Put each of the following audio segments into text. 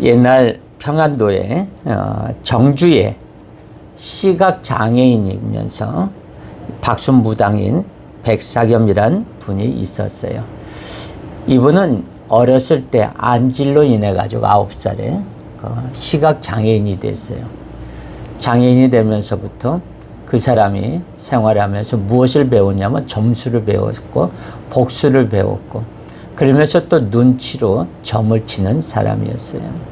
옛날 평안도에 정주에 시각장애인이면서 박순무당인 백사겸이란 분이 있었어요. 이분은 어렸을 때 안질로 인해 가지고 9살에 시각장애인이 됐어요. 장애인이 되면서부터 그 사람이 생활하면서 무엇을 배웠냐면 점수를 배웠고 복수를 배웠고, 그러면서 또 눈치로 점을 치는 사람이었어요.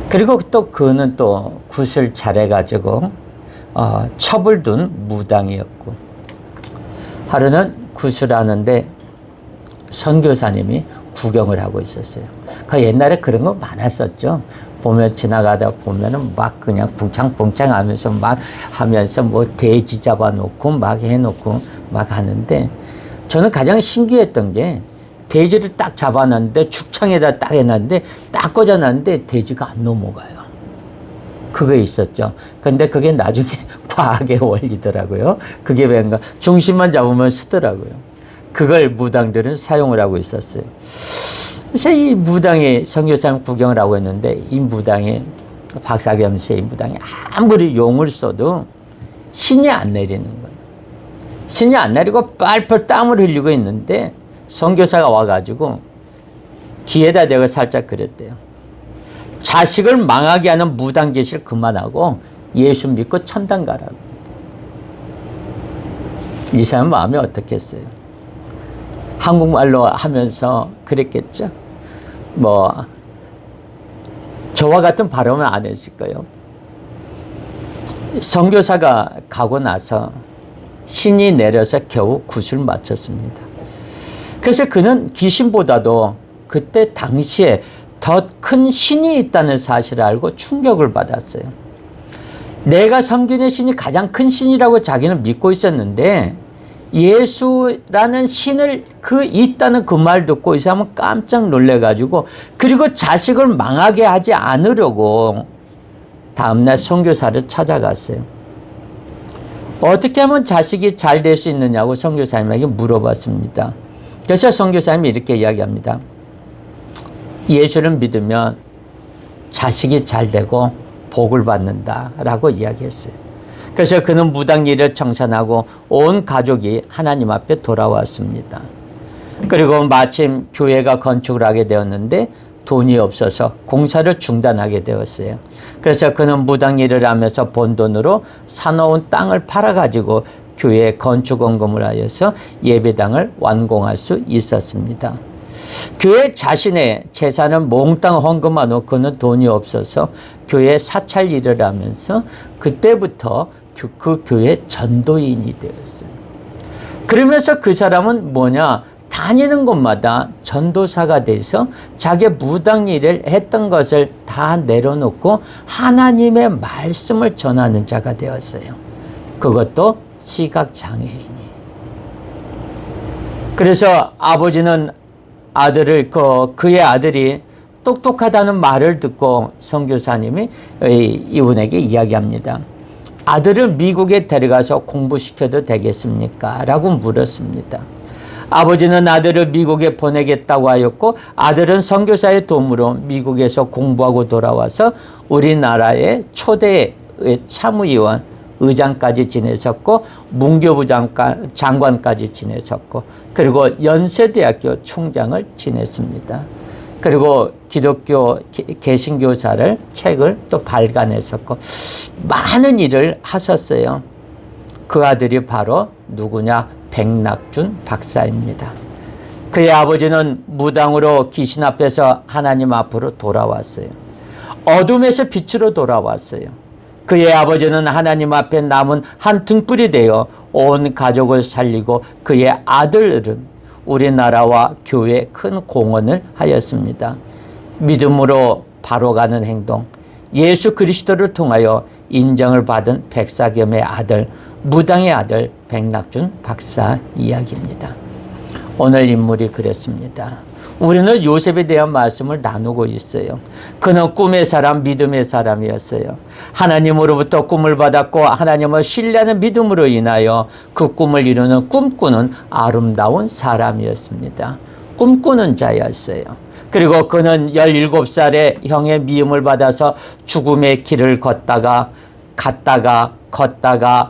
그리고 또 그는 또 굿을 잘해가지고 첩을 둔 무당이었고, 하루는 굿을 하는데 선교사님이 구경을 하고 있었어요. 그 옛날에 그런 거 많았었죠. 보면 지나가다 보면은 막 그냥 붕창붕창 하면서 막 하면서 뭐 돼지 잡아놓고 막 해놓고 막 하는데, 저는 가장 신기했던 게 돼지를 딱 잡아놨는데 죽창에다 딱 해놨는데 딱 꽂아놨는데 돼지가 안 넘어가요. 그거 있었죠. 근데 그게 나중에 과학의 원리더라고요. 그게 뭔가 중심만 잡으면 쓰더라고요. 그걸 무당들은 사용을 하고 있었어요. 그래서 이 무당의 선교사님 구경을 하고 있는데, 이 무당의 박사겸 씨의 이 무당이 아무리 용을 써도 신이 안 내리는 거예요. 신이 안 내리고 빨빨 땀을 흘리고 있는데 선교사가 와가지고 귀에다 대고 살짝 그랬대요. 자식을 망하게 하는 무당 짓을 그만하고 예수 믿고 천당 가라고. 이 사람 마음이 어떻겠어요? 한국말로 하면서 그랬겠죠. 뭐 저와 같은 발언은 안 했을 거예요. 선교사가 가고 나서 신이 내려서 겨우 굿을 맞췄습니다. 그래서 그는 귀신보다도 그때 당시에 더 큰 신이 있다는 사실을 알고 충격을 받았어요. 내가 섬기는 신이 가장 큰 신이라고 자기는 믿고 있었는데, 예수라는 신을 있다는 그 말 듣고 이 사람은 깜짝 놀래가지고, 그리고 자식을 망하게 하지 않으려고 다음날 선교사를 찾아갔어요. 어떻게 하면 자식이 잘 될 수 있느냐고 선교사님에게 물어봤습니다. 그래서 선교사님이 이렇게 이야기합니다. 예수를 믿으면 자식이 잘 되고 복을 받는다라고 이야기했어요. 그래서 그는 무당 일을 청산하고 온 가족이 하나님 앞에 돌아왔습니다. 그리고 마침 교회가 건축을 하게 되었는데 돈이 없어서 공사를 중단하게 되었어요. 그래서 그는 무당 일을 하면서 번 돈으로 사놓은 땅을 팔아가지고 교회에 건축 헌금을 하여서 예배당을 완공할 수 있었습니다. 교회 자신의 재산을 몽땅 헌금하고 그는 돈이 없어서 교회 사찰 일을 하면서 그때부터 그 교회 전도인이 되었어요. 그러면서 그 사람은 뭐냐? 다니는 곳마다 전도사가 돼서 자기 무당 일을 했던 것을 다 내려놓고 하나님의 말씀을 전하는 자가 되었어요. 그것도 시각장애인이. 그래서 아버지는 아들을 그의 아들이 똑똑하다는 말을 듣고 선교사님이 이분에게 이야기합니다. 아들을 미국에 데려가서 공부시켜도 되겠습니까? 라고 물었습니다. 아버지는 아들을 미국에 보내겠다고 하였고, 아들은 선교사의 도움으로 미국에서 공부하고 돌아와서 우리나라의 초대 참의원 의장까지 지내셨고, 문교부 장관까지 지내셨고, 그리고 연세대학교 총장을 지냈습니다. 그리고 기독교 개신교사를 책을 또 발간했었고 많은 일을 하셨어요. 그 아들이 바로 누구냐? 백낙준 박사입니다. 그의 아버지는 무당으로 귀신 앞에서 하나님 앞으로 돌아왔어요. 어둠에서 빛으로 돌아왔어요. 그의 아버지는 하나님 앞에 남은 한 등불이 되어 온 가족을 살리고 그의 아들은 우리나라와 교회에 큰 공헌을 하였습니다. 믿음으로 바로 가는 행동, 예수 그리스도를 통하여 인정을 받은 백사겸의 아들, 무당의 아들 백낙준 박사 이야기입니다. 오늘 인물이 그랬습니다. 우리는 요셉에 대한 말씀을 나누고 있어요. 그는 꿈의 사람, 믿음의 사람이었어요. 하나님으로부터 꿈을 받았고 하나님을 신뢰하는 믿음으로 인하여 그 꿈을 이루는 꿈꾸는 아름다운 사람이었습니다. 꿈꾸는 자였어요. 그리고 그는 17살에 형의 미움을 받아서 죽음의 길을 걷다가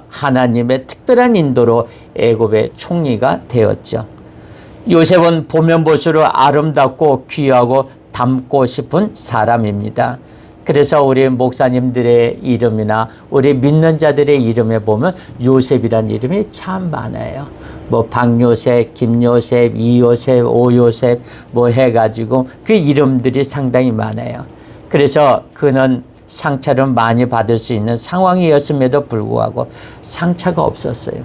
하나님의 특별한 인도로 애굽의 총리가 되었죠. 요셉은 보면 볼수록 아름답고 귀하고 닮고 싶은 사람입니다. 그래서 우리 목사님들의 이름이나 우리 믿는 자들의 이름에 보면 요셉이라는 이름이 참 많아요. 뭐 박요셉, 김요셉, 이요셉, 오요셉 뭐 해가지고 그 이름들이 상당히 많아요. 그래서 그는 상처를 많이 받을 수 있는 상황이었음에도 불구하고 상처가 없었어요.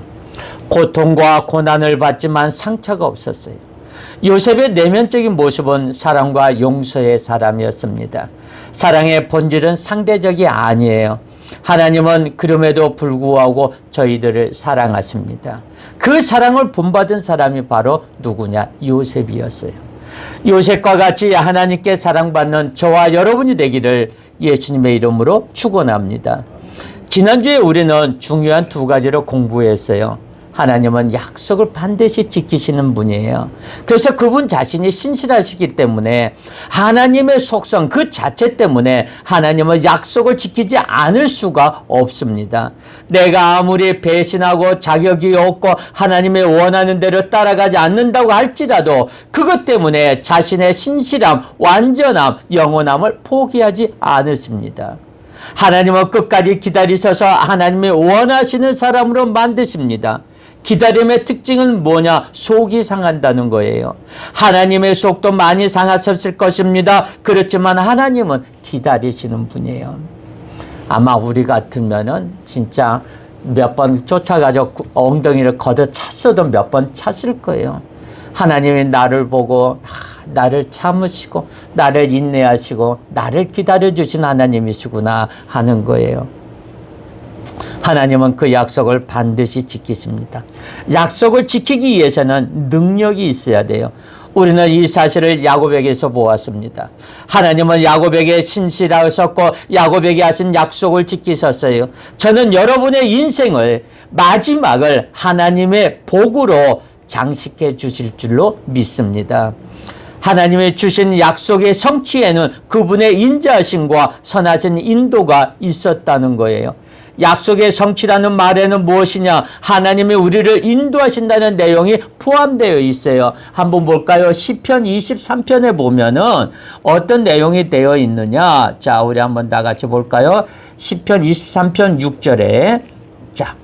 고통과 고난을 받지만 상처가 없었어요. 요셉의 내면적인 모습은 사랑과 용서의 사람이었습니다. 사랑의 본질은 상대적이 아니에요. 하나님은 그럼에도 불구하고 저희들을 사랑하십니다. 그 사랑을 본받은 사람이 바로 누구냐? 요셉이었어요. 요셉과 같이 하나님께 사랑받는 저와 여러분이 되기를 예수님의 이름으로 축원합니다. 지난주에 우리는 중요한 두 가지를 공부했어요. 하나님은 약속을 반드시 지키시는 분이에요. 그래서 그분 자신이 신실하시기 때문에 하나님의 속성 그 자체 때문에 하나님은 약속을 지키지 않을 수가 없습니다. 내가 아무리 배신하고 자격이 없고 하나님의 원하는 대로 따라가지 않는다고 할지라도 그것 때문에 자신의 신실함, 완전함, 영원함을 포기하지 않으십니다. 하나님은 끝까지 기다리셔서 하나님이 원하시는 사람으로 만드십니다. 기다림의 특징은 뭐냐? 속이 상한다는 거예요. 하나님의 속도 많이 상하셨을 것입니다. 그렇지만 하나님은 기다리시는 분이에요. 아마 우리 같으면은 진짜 몇 번 쫓아가서 엉덩이를 걷어찼어도 몇 번 찼을 거예요. 하나님이 나를 보고 나를 참으시고 나를 인내하시고 나를 기다려주신 하나님이시구나 하는 거예요. 하나님은 그 약속을 반드시 지키십니다. 약속을 지키기 위해서는 능력이 있어야 돼요. 우리는 이 사실을 야곱에게서 보았습니다. 하나님은 야곱에게 신실하셨고 야곱에게 하신 약속을 지키셨어요. 저는 여러분의 인생을 마지막을 하나님의 복으로 장식해 주실 줄로 믿습니다. 하나님의 주신 약속의 성취에는 그분의 인자하심과 선하신 인도가 있었다는 거예요. 약속의 성취라는 말에는 무엇이냐? 하나님이 우리를 인도하신다는 내용이 포함되어 있어요. 한번 볼까요? 시편 23편에 보면은 어떤 내용이 되어 있느냐? 자, 우리 한번 다 같이 볼까요? 시편 23편 6절에 자,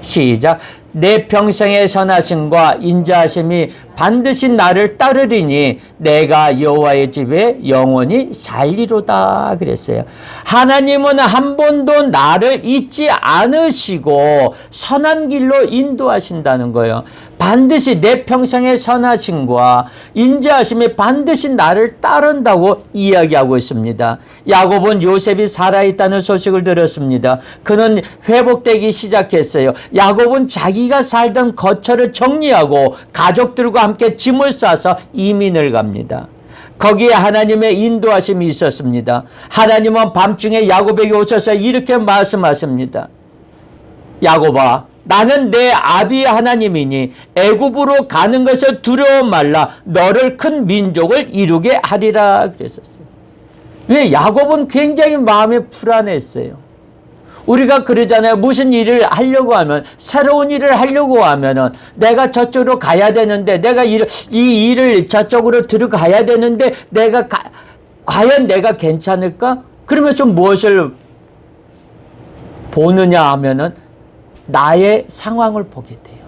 시작. 내 평생의 선하심과 인자하심이 반드시 나를 따르리니 내가 여호와의 집에 영원히 살리로다 그랬어요. 하나님은 한 번도 나를 잊지 않으시고 선한 길로 인도하신다는 거예요. 반드시 내 평생의 선하심과 인자하심이 반드시 나를 따른다고 이야기하고 있습니다. 야곱은 요셉이 살아있다는 소식을 들었습니다. 그는 회복되기 시작했어요. 야곱은 자기가 살던 거처를 정리하고 가족들과 함께 짐을 싸서 이민을 갑니다. 거기에 하나님의 인도하심이 있었습니다. 하나님은 밤중에 야곱에게 오셔서 이렇게 말씀하십니다. 야곱아, 나는 내 아비의 하나님이니 애굽으로 가는 것을 두려워 말라. 너를 큰 민족을 이루게 하리라 그랬었어요. 왜? 야곱은 굉장히 마음이 불안했어요. 우리가 그러잖아요. 무슨 일을 하려고 하면, 새로운 일을 하려고 하면은 내가 저쪽으로 가야 되는데, 내가 이 일을 저쪽으로 들어가야 되는데, 과연 내가 괜찮을까? 그러면서 무엇을 보느냐 하면은 나의 상황을 보게 돼요.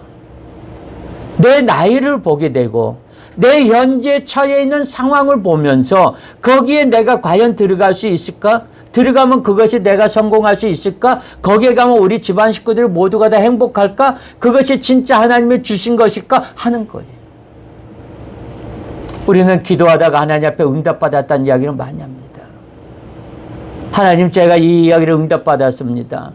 내 나이를 보게 되고, 내 현재 처해 있는 상황을 보면서 거기에 내가 과연 들어갈 수 있을까? 들어가면 그것이 내가 성공할 수 있을까? 거기에 가면 우리 집안 식구들 모두가 다 행복할까? 그것이 진짜 하나님이 주신 것일까? 하는 거예요. 우리는 기도하다가 하나님 앞에 응답받았다는 이야기를 많이 합니다. 하나님, 제가 이 이야기를 응답받았습니다.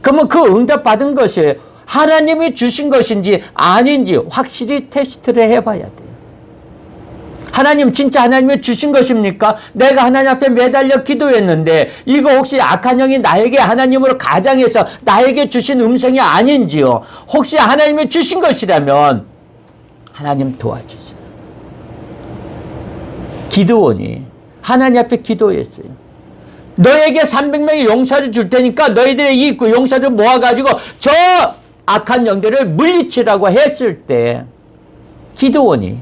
그러면 그 응답받은 것이 하나님이 주신 것인지 아닌지 확실히 테스트를 해봐야 돼요. 하나님, 진짜 하나님이 주신 것입니까? 내가 하나님 앞에 매달려 기도했는데 이거 혹시 악한 영이 나에게 하나님으로 가장해서 나에게 주신 음성이 아닌지요? 혹시 하나님이 주신 것이라면 하나님 도와주세요. 기드온이 하나님 앞에 기도했어요. 너에게 300명의 용사를 줄 테니까 너희들의 이 용사를 모아가지고 저 악한 영들을 물리치라고 했을 때 기드온이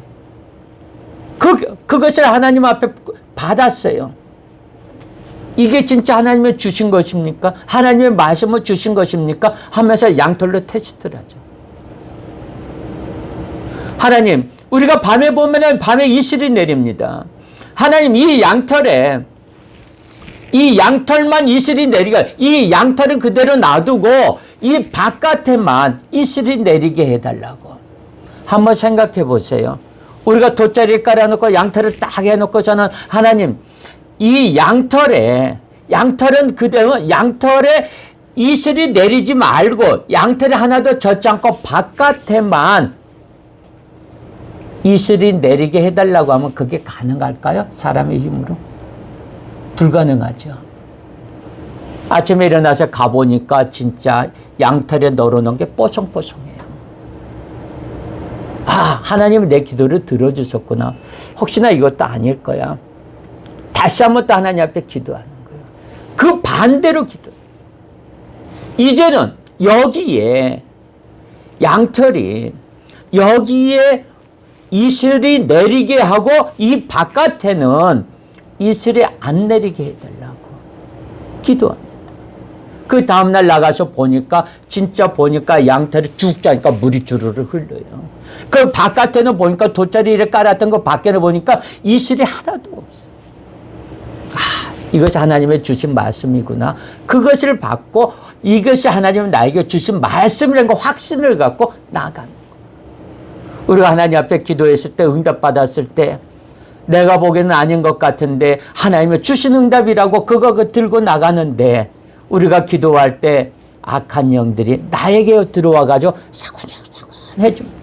그것을 하나님 앞에 받았어요. 이게 진짜 하나님의 주신 것입니까? 하나님의 말씀을 주신 것입니까? 하면서 양털로 테스트를 하죠. 하나님, 우리가 밤에 보면은 밤에 이슬이 내립니다. 하나님, 이 양털에 이 양털만 이슬이 내리가, 이 양털은 그대로 놔두고 이 바깥에만 이슬이 내리게 해달라고. 한번 생각해 보세요. 우리가 돗자리에 깔아놓고 양털을 딱 해놓고서는 하나님, 이 양털은 그대로 양털에 이슬이 내리지 말고 양털에 하나도 젖지 않고 바깥에만 이슬이 내리게 해달라고 하면 그게 가능할까요? 사람의 힘으로? 불가능하죠. 아침에 일어나서 가보니까 진짜 양털에 널어놓은 게 뽀송뽀송해요. 아, 하나님은 내 기도를 들어주셨구나. 혹시나 이것도 아닐 거야. 다시 한번 또 하나님 앞에 기도하는 거예요. 그 반대로 기도. 이제는 여기에 양털이 여기에 이슬이 내리게 하고 이 바깥에는 이슬이 안 내리게 해달라고 기도합니다. 그 다음날 나가서 보니까 진짜 보니까 양털이 쭉 자니까 물이 주르르 흘러요. 그 바깥에는 보니까 돗자리를 깔았던 거 밖에는 보니까 이슬이 하나도 없어. 아, 이것이 하나님의 주신 말씀이구나. 그것을 받고 이것이 하나님은 나에게 주신 말씀이라는 거 확신을 갖고 나가는 거예요. 우리가 하나님 앞에 기도했을 때 응답받았을 때 내가 보기에는 아닌 것 같은데 하나님의 주신 응답이라고 그거 들고 나가는데 우리가 기도할 때 악한 영들이 나에게 들어와가지고 사곤사곤 해줍니다.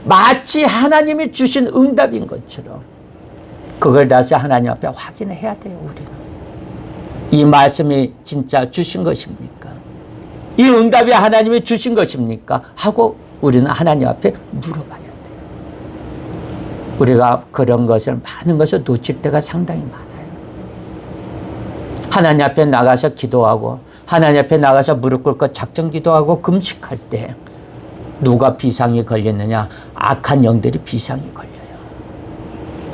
마치 하나님이 주신 응답인 것처럼 그걸 다시 하나님 앞에 확인해야 돼요. 우리는 이 말씀이 진짜 주신 것입니까? 이 응답이 하나님이 주신 것입니까? 하고 우리는 하나님 앞에 물어봐야 돼요. 우리가 그런 것을 많은 것을 놓칠 때가 상당히 많아요. 하나님 앞에 나가서 기도하고 하나님 앞에 나가서 무릎 꿇고 작정 기도하고 금식할 때 누가 비상이 걸렸느냐? 악한 영들이 비상이 걸려요.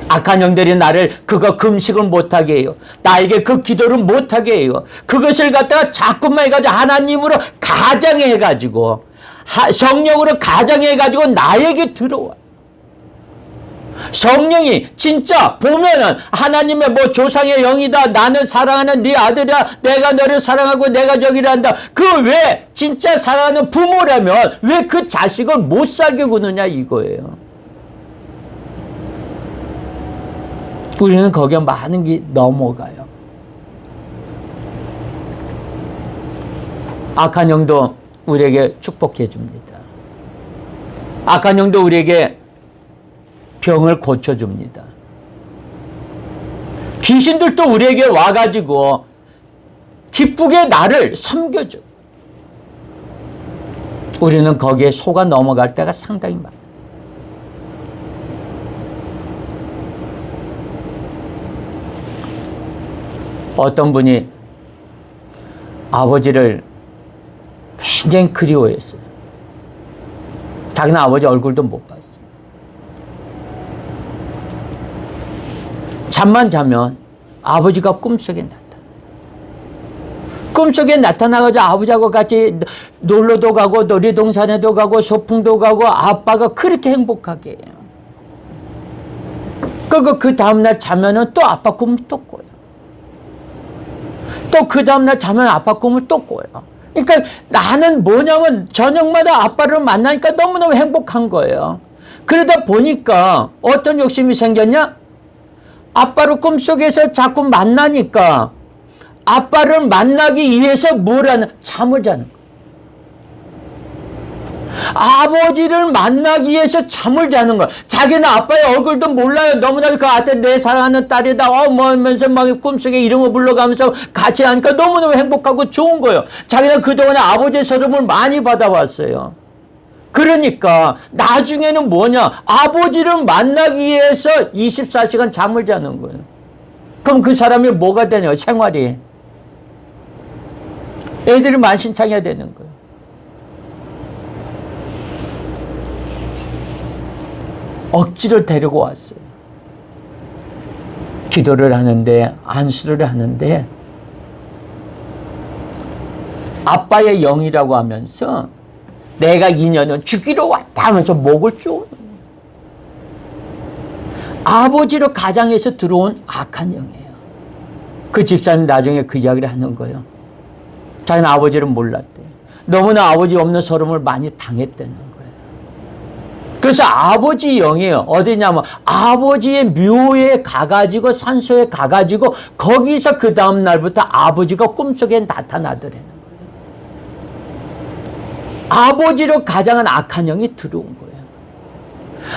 악한 영들이 나를 그거 금식을 못하게 해요. 나에게 그 기도를 못하게 해요. 그것을 갖다가 자꾸만 해가지고 하나님으로 가장해가지고 성령으로 가장해가지고 나에게 들어와. 성령이 진짜 보면은 하나님의 뭐 조상의 영이다. 나는 사랑하는 네 아들이야. 내가 너를 사랑하고 내가 저기를 한다. 그 왜 진짜 사랑하는 부모라면 왜 그 자식을 못 살게 구느냐 이거예요. 우리는 거기에 많은 게 넘어가요. 악한 영도 우리에게 축복해 줍니다. 악한 영도 우리에게 병을 고쳐줍니다. 귀신들도 우리에게 와가지고 기쁘게 나를 섬겨줘. 우리는 거기에 속아 넘어갈 때가 상당히 많아요. 어떤 분이 아버지를 굉장히 그리워했어요. 자기는 아버지 얼굴도 못 봤어요. 잠만 자면 아버지가 꿈속에 나타나. 꿈속에 나타나가지고 아버지하고 같이 놀러도 가고 놀이동산에도 가고 소풍도 가고 아빠가 그렇게 행복하게 해요. 그리고 그 다음날 자면은 또 아빠 꿈을 또 꿔요. 또 그 다음날 자면 아빠 꿈을 또 꿔요. 그러니까 나는 뭐냐면 저녁마다 아빠를 만나니까 너무너무 행복한 거예요. 그러다 보니까 어떤 욕심이 생겼냐? 아빠를 꿈속에서 자꾸 만나니까 아빠를 만나기 위해서 뭘 하는? 잠을 자는 거예요. 아버지를 만나기 위해서 잠을 자는 거야. 자기는 아빠의 얼굴도 몰라요. 너무나 그 아들 내 사랑하는 딸이다. 뭐 하면서 막 꿈속에 이름을 불러가면서 같이 하니까 너무너무 행복하고 좋은 거예요. 자기는 그동안에 아버지의 서름을 많이 받아왔어요. 그러니까 나중에는 뭐냐? 아버지를 만나기 위해서 24시간 잠을 자는 거예요. 그럼 그 사람이 뭐가 되냐? 생활이. 애들이 만신창이가 되는 거예요. 억지로 데리고 왔어요. 기도를 하는데, 안수를 하는데, 아빠의 영이라고 하면서 내가 이 년은 죽이러 왔다 하면서 목을 쪼는 거예요. 아버지로 가장에서 들어온 악한 영이에요. 그 집사님 나중에 그 이야기를 하는 거예요. 자기는 아버지를 몰랐대요. 너무나 아버지 없는 서름을 많이 당했다는 거예요. 그래서 아버지 영이에요. 어디냐면 아버지의 묘에 가가지고 산소에 가가지고 거기서 그 다음 날부터 아버지가 꿈속에 나타나더라는 거예요. 아버지로 가장한 악한 영이 들어온 거예요.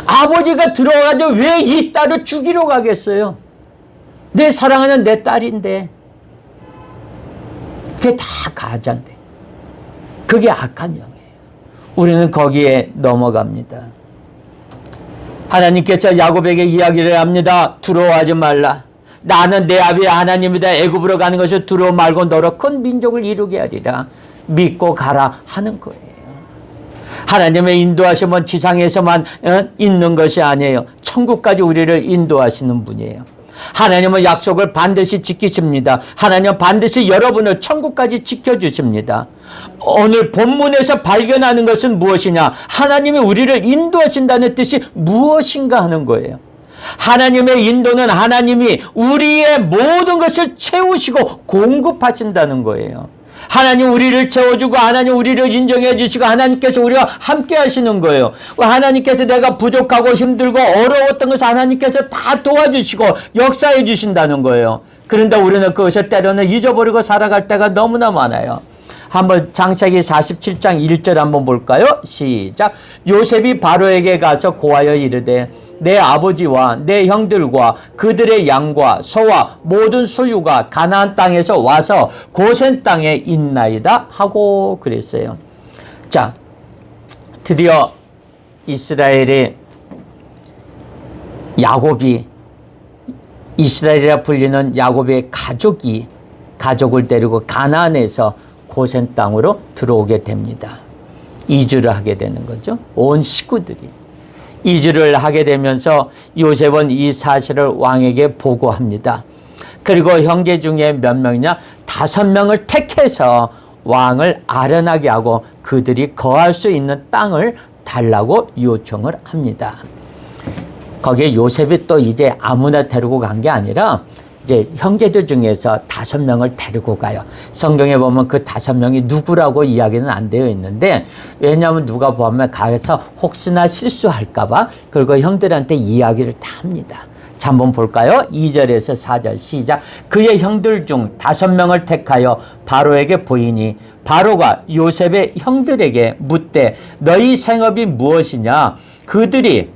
아버지가 들어와가지고 왜 이 딸을 죽이러 가겠어요? 내 사랑하는 내 딸인데. 그게 다 가장돼. 그게 악한 영이에요. 우리는 거기에 넘어갑니다. 하나님께서 야곱에게 이야기를 합니다. 두려워하지 말라. 나는 내 아비 하나님이다. 애굽으로 가는 것을 두려워 말고 너로 큰 민족을 이루게 하리라. 믿고 가라 하는 거예요. 하나님의 인도하심은 지상에서만 있는 것이 아니에요. 천국까지 우리를 인도하시는 분이에요. 하나님은 약속을 반드시 지키십니다. 하나님은 반드시 여러분을 천국까지 지켜주십니다. 오늘 본문에서 발견하는 것은 무엇이냐? 하나님이 우리를 인도하신다는 뜻이 무엇인가 하는 거예요. 하나님의 인도는 하나님이 우리의 모든 것을 채우시고 공급하신다는 거예요. 하나님 우리를 채워주고 하나님 우리를 인정해 주시고 하나님께서 우리와 함께 하시는 거예요. 하나님께서 내가 부족하고 힘들고 어려웠던 것을 하나님께서 다 도와주시고 역사해 주신다는 거예요. 그런데 우리는 그것을 때로는 잊어버리고 살아갈 때가 너무나 많아요. 한번 창세기 47장 1절 한번 볼까요? 시작. 요셉이 바로에게 가서 고하여 이르되 내 아버지와 내 형들과 그들의 양과 소와 모든 소유가 가나안 땅에서 와서 고센 땅에 있나이다 하고 그랬어요. 자, 드디어 이스라엘의 야곱이, 이스라엘이라 불리는 야곱의 가족을 데리고 가나안에서 고센 땅으로 들어오게 됩니다. 이주를 하게 되는 거죠. 온 식구들이. 이주를 하게 되면서 요셉은 이 사실을 왕에게 보고합니다. 그리고 형제 중에 몇 명이냐? 5명을 택해서 왕을 아련하게 하고 그들이 거할 수 있는 땅을 달라고 요청을 합니다. 거기에 요셉이 또 이제 아무나 데리고 간 게 아니라 이제 형제들 중에서 5명을 데리고 가요. 성경에 보면 그 5명이 누구라고 이야기는 안 되어 있는데, 왜냐하면 누가 보면 가서 혹시나 실수할까봐 그리고 형들한테 이야기를 다 합니다. 자, 한번 볼까요? 2절에서 4절 시작. 그의 형들 중 5명을 택하여 바로에게 보이니 바로가 요셉의 형들에게 묻되 너희 생업이 무엇이냐? 그들이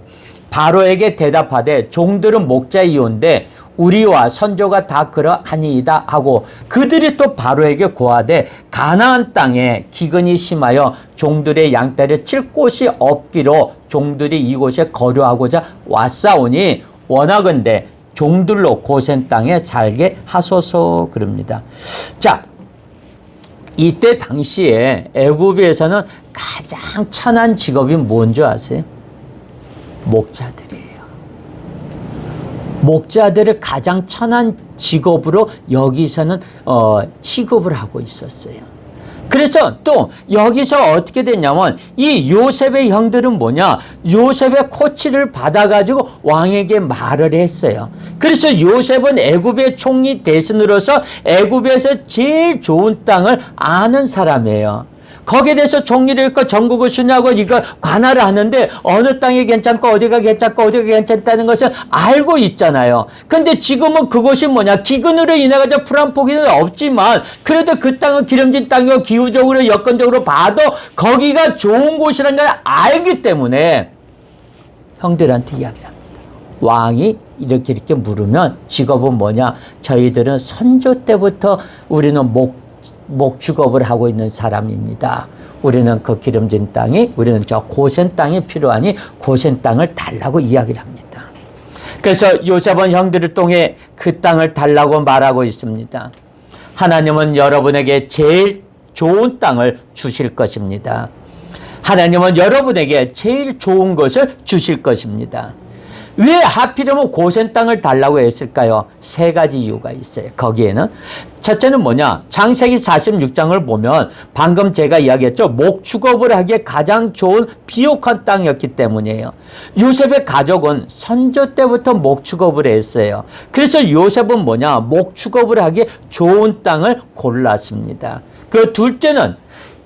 바로에게 대답하되 종들은 목자이온데 우리와 선조가 다 그러하니이다 하고, 그들이 또 바로에게 고하되 가나안 땅에 기근이 심하여 종들의 양떼를 칠 곳이 없기로 종들이 이곳에 거류하고자 왔사오니 원하건대 종들로 고센 땅에 살게 하소서 그럽니다. 자, 이때 당시에 애굽에서는 가장 천한 직업이 뭔지 아세요? 목자들이에요. 목자들을 가장 천한 직업으로 여기서는 취급을 하고 있었어요. 그래서 또 여기서 어떻게 됐냐면 이 요셉의 형들은 뭐냐? 요셉의 코치를 받아가지고 왕에게 말을 했어요. 그래서 요셉은 애굽의 총리 대신으로서 애굽에서 제일 좋은 땅을 아는 사람이에요. 거기에 대해서 종리를 읽고 전국을 순회하고 이거 관할을 하는데 어느 땅이 괜찮고 어디가 괜찮고 어디가 괜찮다는 것을 알고 있잖아요. 근데 지금은 그곳이 뭐냐? 기근으로 인해가지고 풀한 포기는 없지만 그래도 그 땅은 기름진 땅이고 기후적으로 여건적으로 봐도 거기가 좋은 곳이라는 걸 알기 때문에 형들한테 이야기를 합니다. 왕이 이렇게 물으면 직업은 뭐냐? 저희들은 선조 때부터 우리는 목축업을 하고 있는 사람입니다. 우리는 그 기름진 땅이, 우리는 저 고센 땅이 필요하니 고센 땅을 달라고 이야기를 합니다. 그래서 요셉은 형들을 통해 그 땅을 달라고 말하고 있습니다. 하나님은 여러분에게 제일 좋은 땅을 주실 것입니다. 하나님은 여러분에게 제일 좋은 것을 주실 것입니다. 왜 하필이면 고센 땅을 달라고 했을까요? 세 가지 이유가 있어요. 거기에는 첫째는 뭐냐? 창세기 46장을 보면 방금 제가 이야기했죠. 목축업을 하기에 가장 좋은 비옥한 땅이었기 때문이에요. 요셉의 가족은 선조 때부터 목축업을 했어요. 그래서 요셉은 뭐냐? 목축업을 하기에 좋은 땅을 골랐습니다. 그리고 둘째는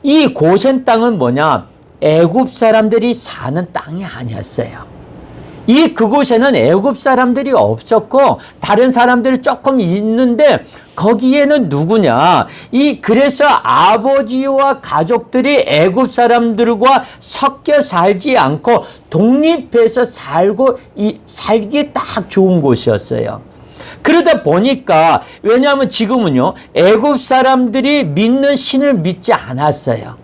이 고센 땅은 뭐냐? 애굽 사람들이 사는 땅이 아니었어요. 그곳에는 애굽 사람들이 없었고 다른 사람들이 조금 있는데 거기에는 누구냐? 그래서 아버지와 가족들이 애굽 사람들과 섞여 살지 않고 독립해서 살기 딱 좋은 곳이었어요. 그러다 보니까 왜냐하면 지금은요 애굽 사람들이 믿는 신을 믿지 않았어요.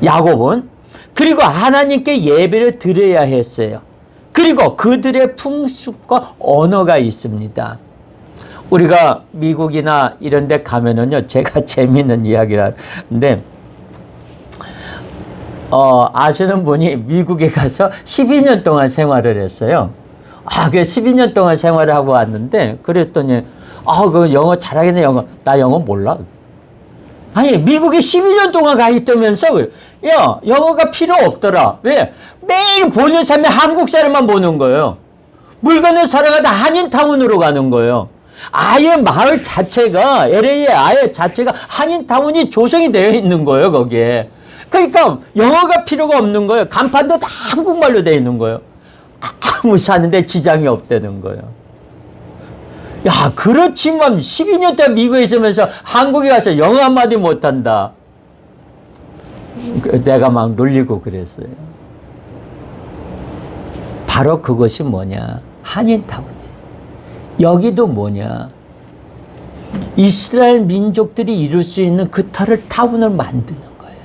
야곱은. 그리고 하나님께 예배를 드려야 했어요. 그리고 그들의 풍습과 언어가 있습니다. 우리가 미국이나 이런 데 가면은요, 제가 재미있는 이야기를 하는데, 아시는 분이 미국에 가서 12년 동안 생활을 했어요. 그래 12년 동안 생활을 하고 왔는데, 그랬더니, 그 영어 잘하겠네, 나 영어 몰라. 아니, 미국에 12년 동안 가 있다면서, 야, 영어가 필요 없더라. 왜? 매일 보는 사람이 한국 사람만 보는 거예요. 물건을 사러 가다 한인타운으로 가는 거예요. 아예 마을 자체가, LA의 아예 자체가 한인타운이 조성이 되어 있는 거예요, 거기에. 그러니까 영어가 필요가 없는 거예요. 간판도 다 한국말로 되어 있는 거예요. 아무 사는데 지장이 없다는 거예요. 야, 그렇지만 12년 동안 미국에 있으면서 한국에 가서 영어 한마디 못한다. 내가 막 놀리고 그랬어요. 바로 그것이 뭐냐? 한인타운이에요. 여기도 뭐냐? 이스라엘 민족들이 이룰 수 있는 그 타운을 만드는 거예요.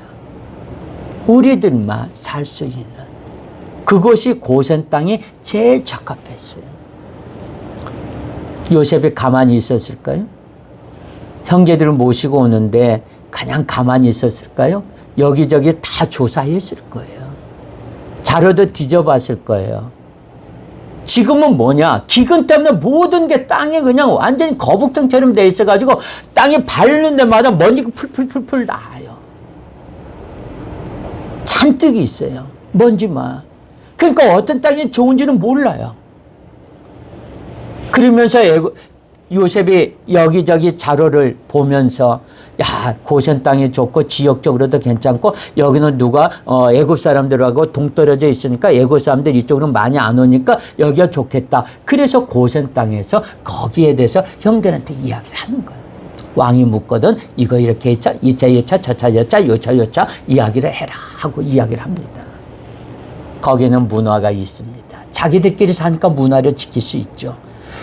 우리들만 살 수 있는 그곳이 고센 땅이 제일 적합했어요. 요셉이 가만히 있었을까요? 형제들을 모시고 오는데 그냥 가만히 있었을까요? 여기저기 다 조사했을 거예요. 자료도 뒤져봤을 거예요. 지금은 뭐냐? 기근 때문에 모든 게 땅에 그냥 완전히 거북등처럼 돼 있어가지고 땅에 밟는 데마다 먼지가 풀풀풀풀 나요. 잔뜩 있어요. 먼지만. 그러니까 어떤 땅이 좋은지는 몰라요. 그러면서 요셉이 여기저기 자료를 보면서 야, 고센 땅이 좋고 지역적으로도 괜찮고 여기는 누가 애굽 사람들하고 동떨어져 있으니까 애굽 사람들 이쪽으로 많이 안 오니까 여기가 좋겠다. 그래서 고센 땅에서 거기에 대해서 형들한테 이야기를 하는 거예요. 왕이 묻거든 이거 이렇게 했자 2차 2차 저차 저차 요차 요차 이야기를 해라 하고 이야기를 합니다. 거기는 문화가 있습니다. 자기들끼리 사니까 문화를 지킬 수 있죠.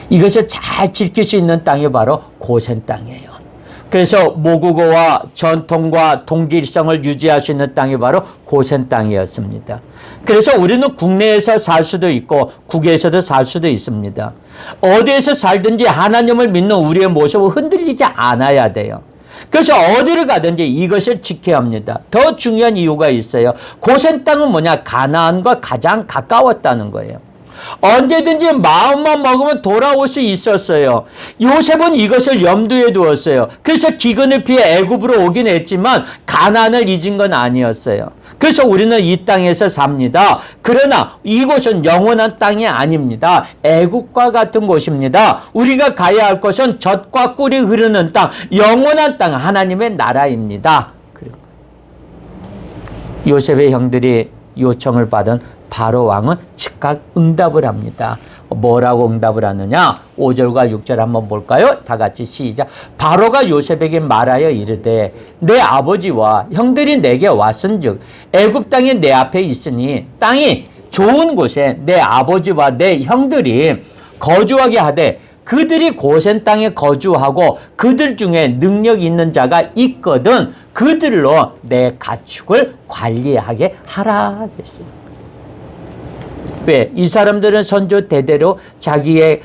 이것을 잘 지킬 수 있는 땅이 바로 고센 땅이에요. 그래서 모국어와 전통과 동질성을 유지할 수 있는 땅이 바로 고센 땅이었습니다. 그래서 우리는 국내에서 살 수도 있고 국외에서도 살 수도 있습니다. 어디에서 살든지 하나님을 믿는 우리의 모습을 흔들리지 않아야 돼요. 그래서 어디를 가든지 이것을 지켜야 합니다. 더 중요한 이유가 있어요. 고센 땅은 뭐냐? 가나안과 가장 가까웠다는 거예요. 언제든지 마음만 먹으면 돌아올 수 있었어요. 요셉은 이것을 염두에 두었어요. 그래서 기근을 피해 애굽으로 오긴 했지만 가나안을 잊은 건 아니었어요. 그래서 우리는 이 땅에서 삽니다. 그러나 이곳은 영원한 땅이 아닙니다. 애굽과 같은 곳입니다. 우리가 가야 할 곳은 젖과 꿀이 흐르는 땅, 영원한 땅, 하나님의 나라입니다. 요셉의 형들이 요청을 받은 바로 왕은 즉각 응답을 합니다. 뭐라고 응답을 하느냐? 5절과 6절 한번 볼까요? 다 같이 시작. 바로가 요셉에게 말하여 이르되 내 아버지와 형들이 내게 왔은즉 애굽 땅이 내 앞에 있으니 땅이 좋은 곳에 내 아버지와 내 형들이 거주하게 하되 그들이 고센 땅에 거주하고 그들 중에 능력 있는 자가 있거든 그들로 내 가축을 관리하게 하라 그랬어요. 왜? 이 사람들은 선조 대대로 자기의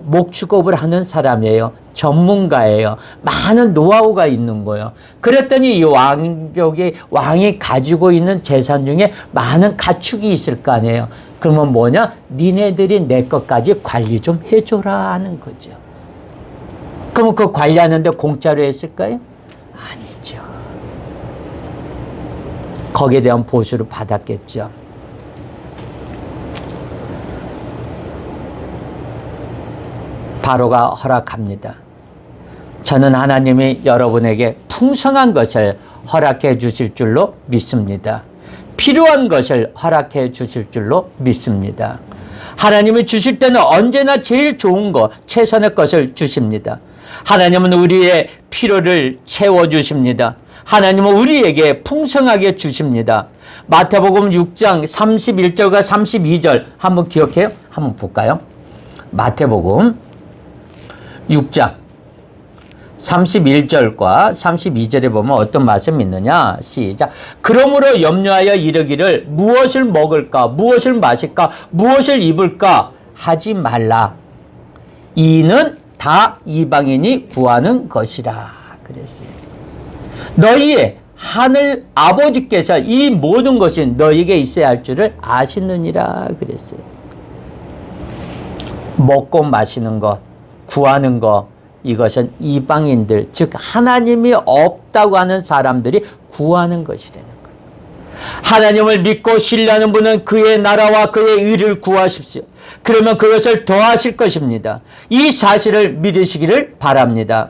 목축업을 하는 사람이에요. 전문가예요. 많은 노하우가 있는 거예요. 그랬더니 이 왕이 가지고 있는 재산 중에 많은 가축이 있을 거 아니에요. 그러면 뭐냐? 니네들이 내 것까지 관리 좀 해줘라 하는 거죠. 그러면 그 관리하는데 공짜로 했을까요? 아니죠. 거기에 대한 보수를 받았겠죠. 바로가 허락합니다. 저는 하나님이 여러분에게 풍성한 것을 허락해 주실 줄로 믿습니다. 필요한 것을 허락해 주실 줄로 믿습니다. 하나님이 주실 때는 언제나 제일 좋은 것, 최선의 것을 주십니다. 하나님은 우리의 필요를 채워주십니다. 하나님은 우리에게 풍성하게 주십니다. 마태복음 6장 31절과 32절 한번 기억해요? 한번 볼까요? 마태복음 6장 31절과 32절에 보면 어떤 말씀이 있느냐? 시작. 그러므로 염려하여 이르기를 무엇을 먹을까? 무엇을 마실까? 무엇을 입을까? 하지 말라. 이는 다 이방인이 구하는 것이라. 그랬어요. 너희의 하늘 아버지께서 이 모든 것이 너희에게 있어야 할 줄을 아시느니라. 그랬어요. 먹고 마시는 것, 구하는 것, 이것은 이방인들, 즉 하나님이 없다고 하는 사람들이 구하는 것이라는 거예요. 하나님을 믿고 신뢰하는 분은 그의 나라와 그의 의를 구하십시오. 그러면 그것을 더하실 것입니다. 이 사실을 믿으시기를 바랍니다.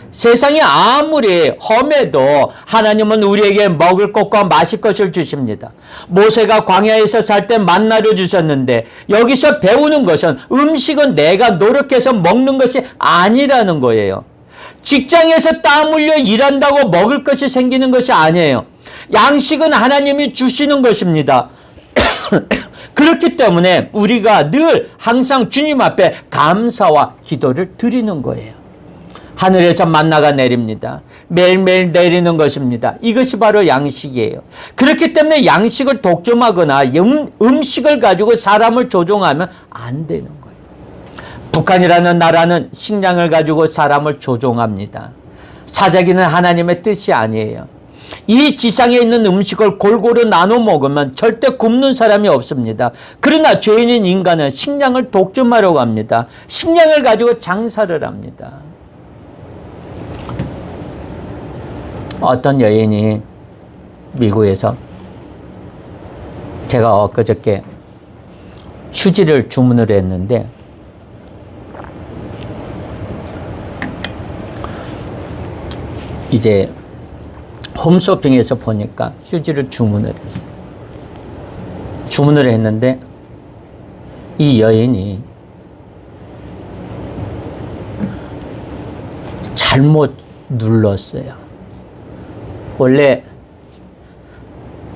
세상이 아무리 험해도 하나님은 우리에게 먹을 것과 마실 것을 주십니다. 모세가 광야에서 살 때 만나를 주셨는데 여기서 배우는 것은 음식은 내가 노력해서 먹는 것이 아니라는 거예요. 직장에서 땀 흘려 일한다고 먹을 것이 생기는 것이 아니에요. 양식은 하나님이 주시는 것입니다. 그렇기 때문에 우리가 늘 항상 주님 앞에 감사와 기도를 드리는 거예요. 하늘에서 만나가 내립니다. 매일매일 내리는 것입니다. 이것이 바로 양식이에요. 그렇기 때문에 양식을 독점하거나 음식을 가지고 사람을 조종하면 안 되는 거예요. 북한이라는 나라는 식량을 가지고 사람을 조종합니다. 사자기는 하나님의 뜻이 아니에요. 이 지상에 있는 음식을 골고루 나눠 먹으면 절대 굶는 사람이 없습니다. 그러나 죄인인 인간은 식량을 독점하려고 합니다. 식량을 가지고 장사를 합니다. 어떤 여인이 미국에서 제가 엊그저께 휴지를 주문을 했는데 이제 홈쇼핑에서 보니까 휴지를 주문을 했어요. 주문을 했는데 이 여인이 잘못 눌렀어요. 원래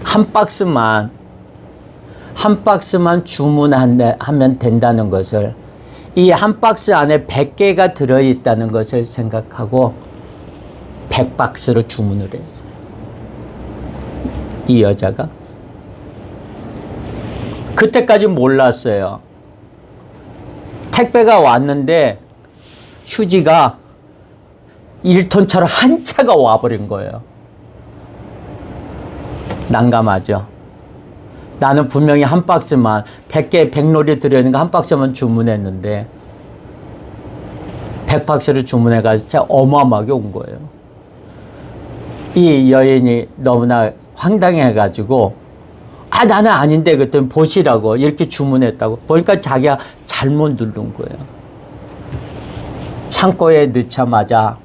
한 박스만 주문하면 된다는 것을 이 한 박스 안에 100개가 들어있다는 것을 생각하고 100박스로 주문을 했어요. 이 여자가 그때까지 몰랐어요. 택배가 왔는데 휴지가 1톤처럼 한 차가 와버린 거예요. 난감하죠. 나는 분명히 한 박스만 100개 100롤이 들어있는 거 한 박스만 주문했는데 100박스를 주문해가지고 진짜 어마어마하게 온 거예요. 이 여인이 너무나 황당해가지고 나는 아닌데 그랬더니 보시라고 이렇게 주문했다고 보니까 자기가 잘못 누른 거예요. 창고에 넣자마자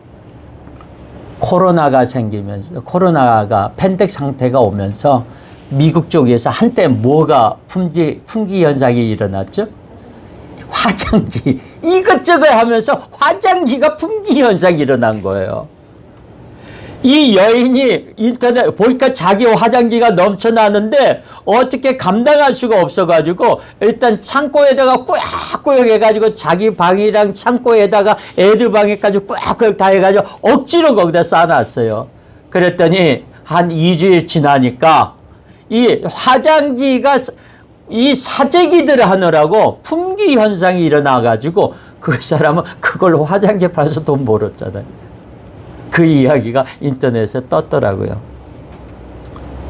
코로나가 생기면서 코로나가 팬데믹 상태가 오면서 미국 쪽에서 한때 뭐가 품귀 현상이 일어났죠? 화장지 이것저것 하면서 화장지가 품귀 현상이 일어난 거예요. 이 여인이 인터넷 보니까 자기 화장기가 넘쳐나는데 어떻게 감당할 수가 없어가지고 일단 창고에다가 꾸역꾸역 해가지고 자기 방이랑 창고에다가 애들 방에까지 꾸역꾸역 다 해가지고 억지로 거기다 쌓아놨어요. 그랬더니 한 2주일 지나니까 이 화장지가 이 사재기들을 하느라고 품귀 현상이 일어나가지고 그 사람은 그걸로 화장지 팔아서 돈 벌었잖아요. 그 이야기가 인터넷에 떴더라고요.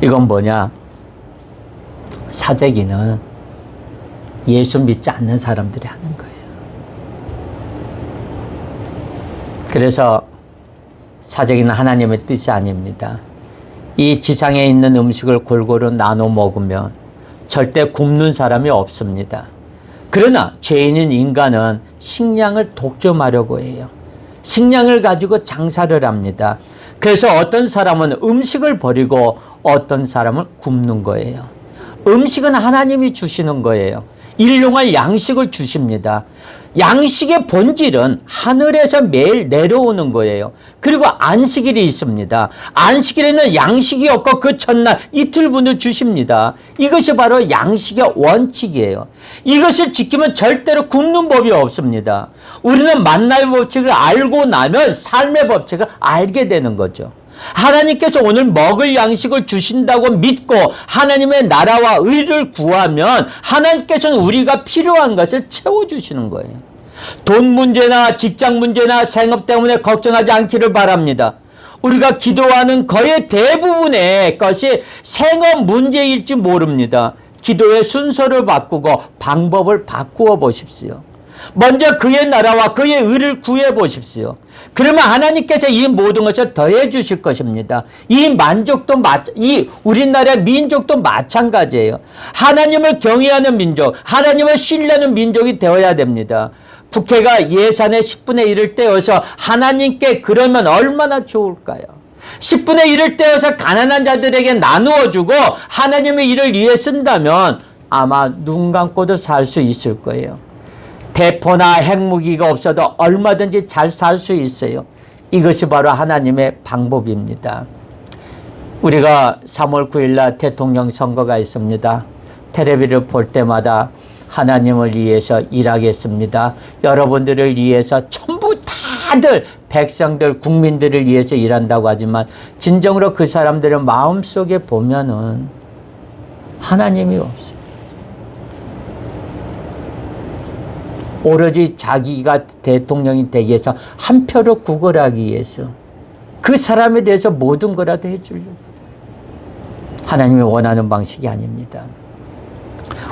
이건 뭐냐? 사재기는 예수 믿지 않는 사람들이 하는 거예요. 그래서 사재기는 하나님의 뜻이 아닙니다. 이 지상에 있는 음식을 골고루 나눠 먹으면 절대 굶는 사람이 없습니다. 그러나 죄인인 인간은 식량을 독점하려고 해요. 식량을 가지고 장사를 합니다. 그래서 어떤 사람은 음식을 버리고 어떤 사람은 굶는 거예요. 음식은 하나님이 주시는 거예요. 일용할 양식을 주십니다. 양식의 본질은 하늘에서 매일 내려오는 거예요. 그리고 안식일이 있습니다. 안식일에는 양식이 없고 그 첫날 이틀분을 주십니다. 이것이 바로 양식의 원칙이에요. 이것을 지키면 절대로 굶는 법이 없습니다. 우리는 만나의 법칙을 알고 나면 삶의 법칙을 알게 되는 거죠. 하나님께서 오늘 먹을 양식을 주신다고 믿고 하나님의 나라와 의를 구하면 하나님께서는 우리가 필요한 것을 채워주시는 거예요. 돈 문제나 직장 문제나 생업 때문에 걱정하지 않기를 바랍니다. 우리가 기도하는 거의 대부분의 것이 생업 문제일지 모릅니다. 기도의 순서를 바꾸고 방법을 바꾸어 보십시오. 먼저 그의 나라와 그의 의를 구해 보십시오. 그러면 하나님께서 이 모든 것을 더해 주실 것입니다. 이 만족도 이 우리나라의 민족도 마찬가지예요. 하나님을 경외하는 민족, 하나님을 신뢰하는 민족이 되어야 됩니다. 국회가 예산의 10분의 1을 떼어서 하나님께 그러면 얼마나 좋을까요? 10분의 1을 떼어서 가난한 자들에게 나누어 주고 하나님의 일을 위해 쓴다면 아마 눈 감고도 살 수 있을 거예요. 대포나 핵무기가 없어도 얼마든지 잘 살 수 있어요. 이것이 바로 하나님의 방법입니다. 우리가 3월 9일 날 대통령 선거가 있습니다. 텔레비를 볼 때마다 하나님을 위해서 일하겠습니다. 여러분들을 위해서 전부 다들 백성들, 국민들을 위해서 일한다고 하지만 진정으로 그 사람들의 마음속에 보면은 하나님이 없어요. 오로지 자기가 대통령이 되기 위해서 한 표로 구걸하기 위해서 그 사람에 대해서 모든 거라도 해주려고. 하나님이 원하는 방식이 아닙니다.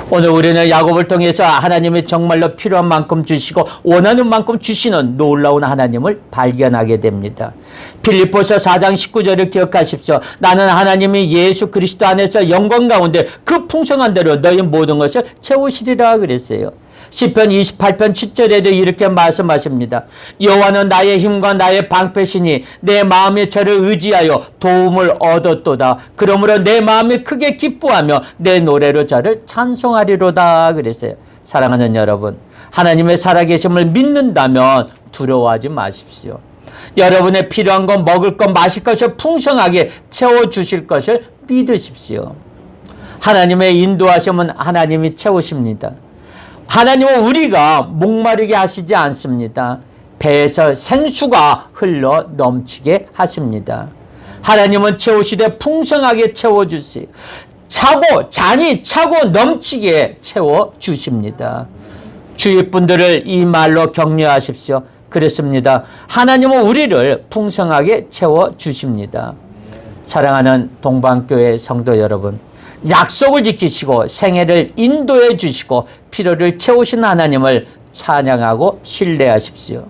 오늘 우리는 야곱을 통해서 하나님이 정말로 필요한 만큼 주시고 원하는 만큼 주시는 놀라운 하나님을 발견하게 됩니다. 빌립보서 4장 19절을 기억하십시오. 나는 하나님이 예수 그리스도 안에서 영광 가운데 그 풍성한 대로 너희 모든 것을 채우시리라 그랬어요. 시편 28편 7절에도 이렇게 말씀하십니다. 여호와는 나의 힘과 나의 방패시니 내 마음이 저를 의지하여 도움을 얻었도다. 그러므로 내 마음이 크게 기뻐하며 내 노래로 저를 찬송하리로다 그랬어요. 사랑하는 여러분, 하나님의 살아계심을 믿는다면 두려워하지 마십시오. 여러분의 필요한 것, 먹을 것, 마실 것을 풍성하게 채워주실 것을 믿으십시오. 하나님의 인도하심은 하나님이 채우십니다. 하나님은 우리가 목마르게 하시지 않습니다. 배에서 생수가 흘러 넘치게 하십니다. 하나님은 채우시되 풍성하게 채워주세요. 잔이 차고 넘치게 채워주십니다. 주위 분들을 이 말로 격려하십시오. 그렇습니다. 하나님은 우리를 풍성하게 채워주십니다. 사랑하는 동방교회 성도 여러분, 약속을 지키시고 생애를 인도해 주시고 필요를 채우신 하나님을 찬양하고 신뢰하십시오.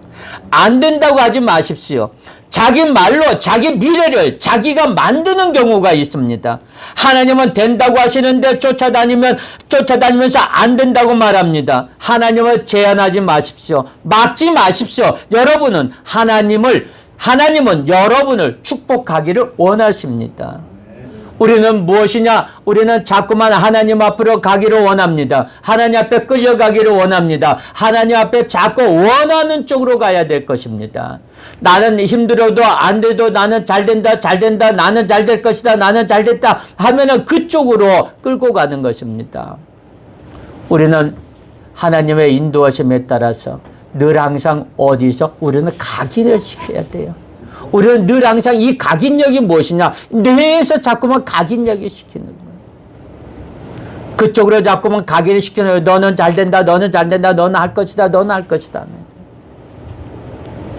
안 된다고 하지 마십시오. 자기 말로 자기 미래를 자기가 만드는 경우가 있습니다. 하나님은 된다고 하시는데 쫓아다니면서 안 된다고 말합니다. 하나님을 제한하지 마십시오. 막지 마십시오. 하나님은 여러분을 축복하기를 원하십니다. 우리는 무엇이냐? 우리는 자꾸만 하나님 앞으로 가기를 원합니다. 하나님 앞에 끌려가기를 원합니다. 하나님 앞에 자꾸 원하는 쪽으로 가야 될 것입니다. 나는 힘들어도 안 돼도 나는 잘 된다, 잘 된다, 나는 잘 될 것이다, 나는 잘 됐다 하면은 그쪽으로 끌고 가는 것입니다. 우리는 하나님의 인도하심에 따라서 늘 항상 어디서 우리는 각인을 시켜야 돼요. 우리는 늘 항상 이 각인력이 무엇이냐? 뇌에서 자꾸만 각인력이 시키는 거예요. 그쪽으로 자꾸만 각인을 시키는 거예요. 너는 잘 된다, 너는 잘 된다, 너는 할 것이다, 너는 할 것이다.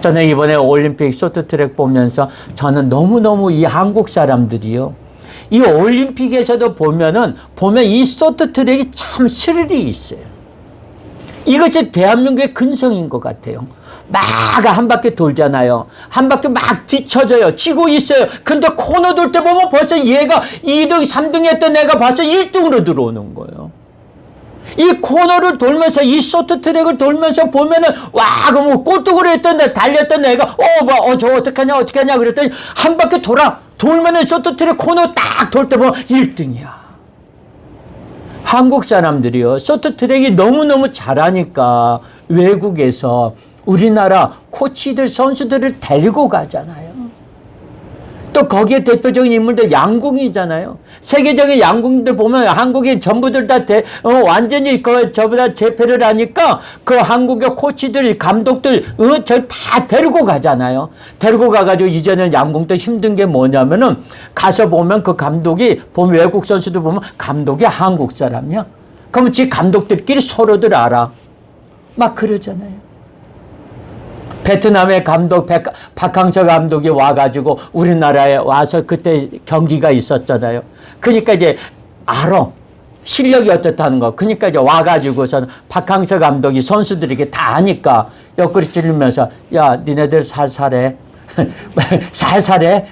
저는 이번에 올림픽 쇼트트랙 보면서 저는 너무너무 이 한국 사람들이요. 이 올림픽에서도 보면 이 쇼트트랙이 참 스릴이 있어요. 이것이 대한민국의 근성인 것 같아요. 막 한 바퀴 돌잖아요. 한 바퀴 막 뒤쳐져요. 지고 있어요. 근데 코너 돌 때 보면 벌써 얘가 2등, 3등 했던 애가 벌써 1등으로 들어오는 거예요. 이 코너를 돌면서 이 쇼트트랙을 돌면서 보면은 와, 그럼 꼴뚜기로 했던 애, 달렸던 애가 저 어떡하냐 그랬더니 한 바퀴 돌면은 쇼트트랙 코너 딱 돌 때 보면 1등이야. 한국 사람들이요. 쇼트트랙이 너무너무 잘하니까 외국에서 우리나라 코치들, 선수들을 데리고 가잖아요. 또 거기에 대표적인 인물들 양궁이잖아요. 세계적인 양궁들 보면 한국이 전부들 다 완전히 저보다 제패를 하니까 그 한국의 코치들, 감독들 저 다 데리고 가잖아요. 데리고 가가지고 이제는 양궁도 힘든 게 뭐냐면은 가서 보면 그 감독이 보면 외국 선수들 보면 감독이 한국 사람이야. 그러면 지 감독들끼리 서로들 알아. 막 그러잖아요. 베트남의 감독 박항서 감독이 와가지고 우리나라에 와서 그때 경기가 있었잖아요. 그러니까 이제 알아. 실력이 어떻다는 거. 그러니까 이제 와가지고서는 박항서 감독이 선수들에게 다 아니까 옆구리 찔리면서 야, 니네들 살살해. 살살해.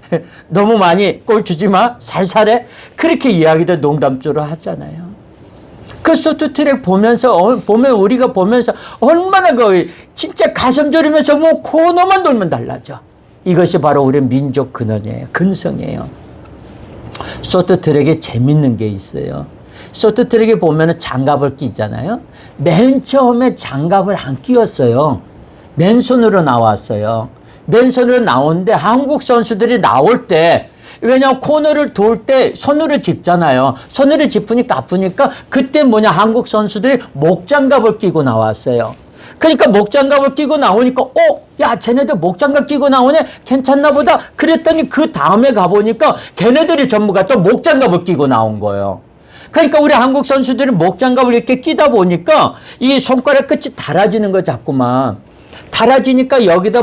너무 많이 골 주지 마. 살살해. 그렇게 이야기도 농담조로 하잖아요. 그 쇼트트랙 보면 우리가 보면서 얼마나 진짜 가슴 졸이면서 뭐 코너만 돌면 달라져. 이것이 바로 우리 민족 근원이에요. 근성이에요. 쇼트트랙에 재밌는 게 있어요. 쇼트트랙에 보면 장갑을 끼잖아요. 맨 처음에 장갑을 안 끼웠어요. 맨손으로 나왔어요. 맨손으로 나오는데 한국 선수들이 나올 때 왜냐하면 코너를 돌 때 손으로 짚잖아요. 손으로 짚으니까 아프니까 그때 한국 선수들이 목장갑을 끼고 나왔어요. 그러니까 목장갑을 끼고 나오니까 야, 쟤네들 목장갑 끼고 나오네? 괜찮나 보다. 그랬더니 그 다음에 가보니까 걔네들이 전부가 또 목장갑을 끼고 나온 거예요. 그러니까 우리 한국 선수들이 목장갑을 이렇게 끼다 보니까 이 손가락 끝이 달아지는 거 자꾸만. 달아지니까 여기다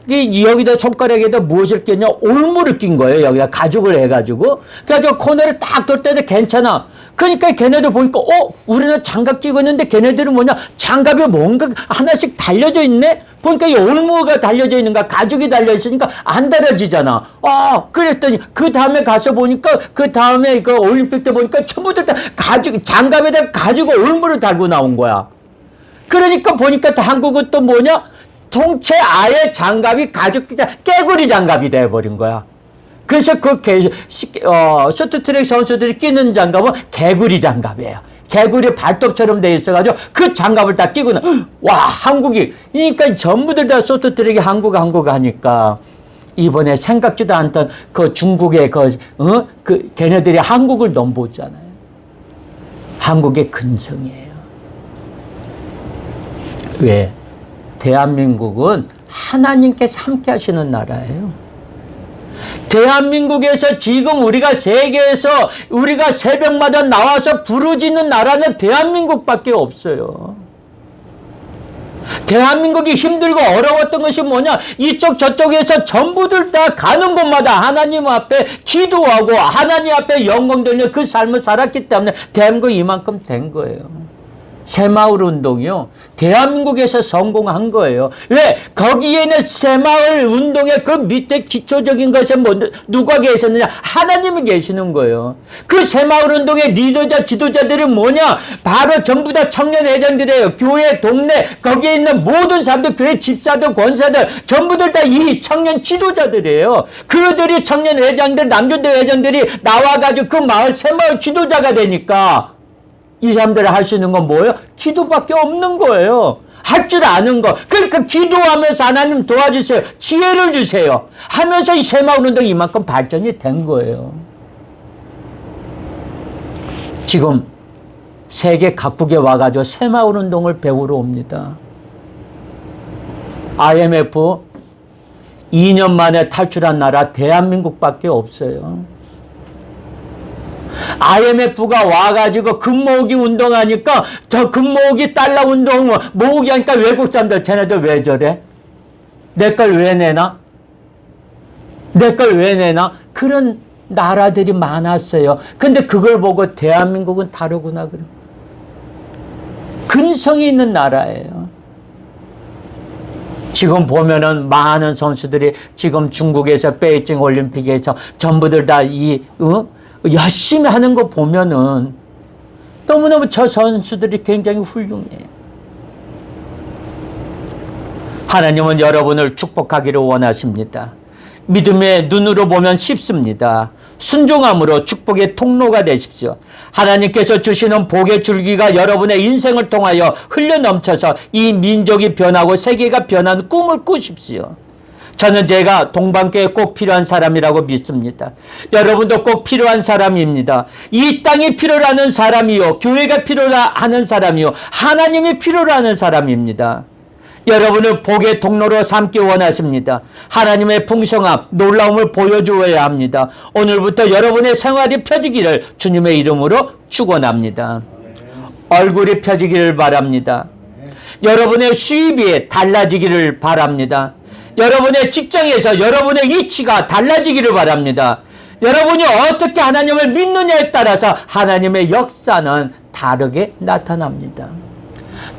여기다 손가락에다 무엇을 꼈냐? 올무를 낀 거예요. 여기다 가죽을 해가지고. 그래가지고 코너를 딱 돌 때도 괜찮아. 그러니까 걔네들 보니까 우리는 장갑 끼고 있는데 걔네들은 장갑이 뭔가 하나씩 달려져 있네? 보니까 이 올무가 달려져 있는가? 가죽이 달려있으니까 안 달아지잖아. 그랬더니 그 다음에 가서 보니까 그 다음에 그 올림픽 때 보니까 전부들 다 장갑에다 가죽 올무를 달고 나온 거야. 그러니까 보니까 한국은 또 통째 아예 장갑이 가죽 깨구리 장갑이 돼버린 거야. 그래서 쇼트트랙 선수들이 끼는 장갑은 개구리 장갑이에요. 개구리 발톱처럼 돼 있어가지고 그 장갑을 다 끼고 한국이 그러니까 전부들 다 쇼트트랙이 한국 하니까 이번에 생각지도 않던 그 중국의 걔네들이 한국을 넘보잖아요. 한국의 근성이에요. 왜? 대한민국은 하나님께서 함께 하시는 나라예요. 대한민국에서 지금 우리가 세계에서 우리가 새벽마다 나와서 부르짖는 나라는 대한민국밖에 없어요. 대한민국이 힘들고 어려웠던 것이 뭐냐? 이쪽 저쪽에서 전부들 다 가는 곳마다 하나님 앞에 기도하고 하나님 앞에 영광 돌리는 그 삶을 살았기 때문에 대한민국이 이만큼 된 거예요. 새마을 운동이요. 대한민국에서 성공한 거예요. 왜? 거기에는 새마을 운동의 그 밑에 기초적인 것에 누가 계셨느냐? 하나님이 계시는 거예요. 그 새마을 운동의 리더자, 지도자들이 뭐냐? 바로 전부 다 청년회장들이에요. 교회, 동네, 거기에 있는 모든 사람들, 교회 집사들, 권사들, 전부들 다 이 청년 지도자들이에요. 그들이 청년회장들, 남전대 회장들이 나와가지고 그 마을, 새마을 지도자가 되니까 이 사람들이 할 수 있는 건 뭐예요? 기도밖에 없는 거예요. 할 줄 아는 거. 그러니까 기도하면서 하나님 도와주세요. 지혜를 주세요. 하면서 이 새마을 운동이 이만큼 발전이 된 거예요. 지금 세계 각국에 와가지고 새마을 운동을 배우러 옵니다. IMF 2년 만에 탈출한 나라 대한민국밖에 없어요. IMF가 와가지고 금모으기 운동하니까 저 금모으기 달러 운동 모으기 하니까 외국 사람들 쟤네들 왜 저래? 내 걸 왜 내나? 내 걸 왜 내나? 그런 나라들이 많았어요. 근데 그걸 보고 대한민국은 다르구나 그런 근성이 있는 나라예요. 지금 보면은 많은 선수들이 지금 중국에서 베이징 올림픽에서 전부들 다 열심히 하는 거 보면은 너무너무 저 선수들이 굉장히 훌륭해요. 하나님은 여러분을 축복하기를 원하십니다. 믿음의 눈으로 보면 쉽습니다. 순종함으로 축복의 통로가 되십시오. 하나님께서 주시는 복의 줄기가 여러분의 인생을 통하여 흘러넘쳐서 이 민족이 변하고 세계가 변하는 꿈을 꾸십시오. 저는 제가 동방교회에 꼭 필요한 사람이라고 믿습니다. 여러분도 꼭 필요한 사람입니다. 이 땅이 필요로 하는 사람이요, 교회가 필요로 하는 사람이요, 하나님이 필요로 하는 사람입니다. 여러분을 복의 통로로 삼기 원하십니다. 하나님의 풍성함, 놀라움을 보여주어야 합니다. 오늘부터 여러분의 생활이 펴지기를 주님의 이름으로 축원합니다. 얼굴이 펴지기를 바랍니다. 여러분의 수입이 달라지기를 바랍니다. 여러분의 직장에서 여러분의 위치가 달라지기를 바랍니다. 여러분이 어떻게 하나님을 믿느냐에 따라서 하나님의 역사는 다르게 나타납니다.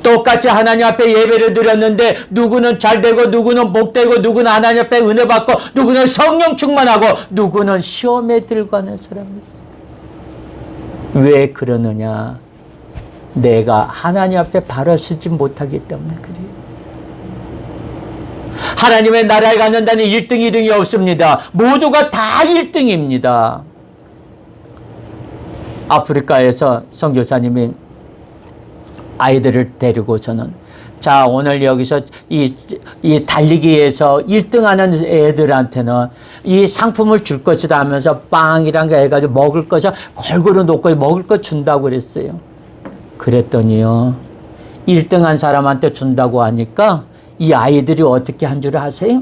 똑같이 하나님 앞에 예배를 드렸는데 누구는 잘되고 누구는 복되고 누구는 하나님 앞에 은혜 받고 누구는 성령 충만하고 누구는 시험에 들어가는 사람이 있어요. 왜 그러느냐? 내가 하나님 앞에 바로 서지 못하기 때문에 그래요. 하나님의 나라에 가는 데는 1등, 2등이 없습니다. 모두가 다 1등입니다. 아프리카에서 선교사님이 아이들을 데리고 저는 자 오늘 여기서 이 달리기에서 1등하는 애들한테는 이 상품을 줄 것이다 하면서 빵이랑 해가지고 먹을 것을 골고루 놓고 먹을 것 준다고 그랬어요. 그랬더니요 1등한 사람한테 준다고 하니까 이 아이들이 어떻게 한 줄 아세요?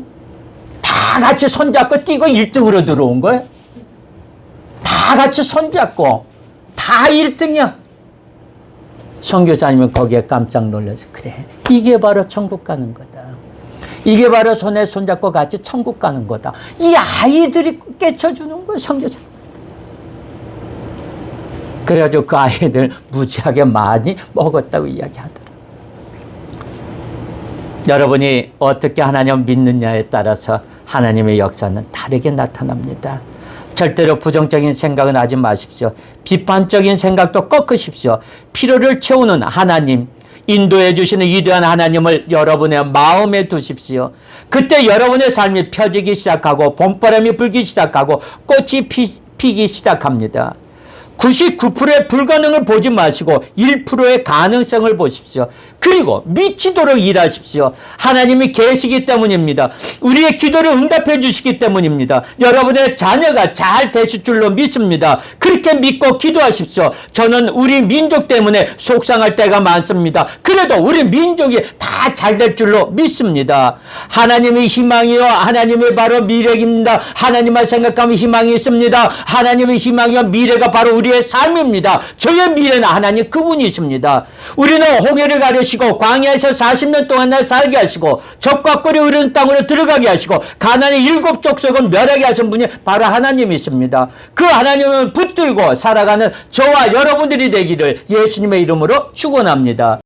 다 같이 손잡고 뛰고 1등으로 들어온 거예요. 다 같이 손잡고 다 1등이야. 선교사님은 거기에 깜짝 놀라서 그래 이게 바로 천국 가는 거다. 이게 바로 손에 손잡고 같이 천국 가는 거다. 이 아이들이 깨쳐주는 거예요. 선교사님. 그래가지고 그 아이들 무지하게 많이 먹었다고 이야기하더라고요. 여러분이 어떻게 하나님 믿느냐에 따라서 하나님의 역사는 다르게 나타납니다. 절대로 부정적인 생각은 하지 마십시오. 비판적인 생각도 꺾으십시오. 필요를 채우는 하나님, 인도해 주시는 위대한 하나님을 여러분의 마음에 두십시오. 그때 여러분의 삶이 펴지기 시작하고 봄바람이 불기 시작하고 꽃이 피기 시작합니다. 99%의 불가능을 보지 마시고 1%의 가능성을 보십시오. 그리고 미치도록 일하십시오. 하나님이 계시기 때문입니다. 우리의 기도를 응답해 주시기 때문입니다. 여러분의 자녀가 잘 되실 줄로 믿습니다. 그렇게 믿고 기도하십시오. 저는 우리 민족 때문에 속상할 때가 많습니다. 그래도 우리 민족이 다 잘 될 줄로 믿습니다. 하나님의 희망이요 하나님의 바로 미래입니다. 하나님만 생각하면 희망이 있습니다. 하나님의 희망이요 미래가 바로 우리 우리의 삶입니다. 저의 미래는 하나님 그분이십니다. 우리는 홍해를 가르시고 광야에서 40년 동안 날 살게 하시고 적과 꿀이 흐르는 땅으로 들어가게 하시고 가나안의 7 족속을 멸하게 하신 분이 바로 하나님이십니다. 그 하나님을 붙들고 살아가는 저와 여러분들이 되기를 예수님의 이름으로 축원합니다.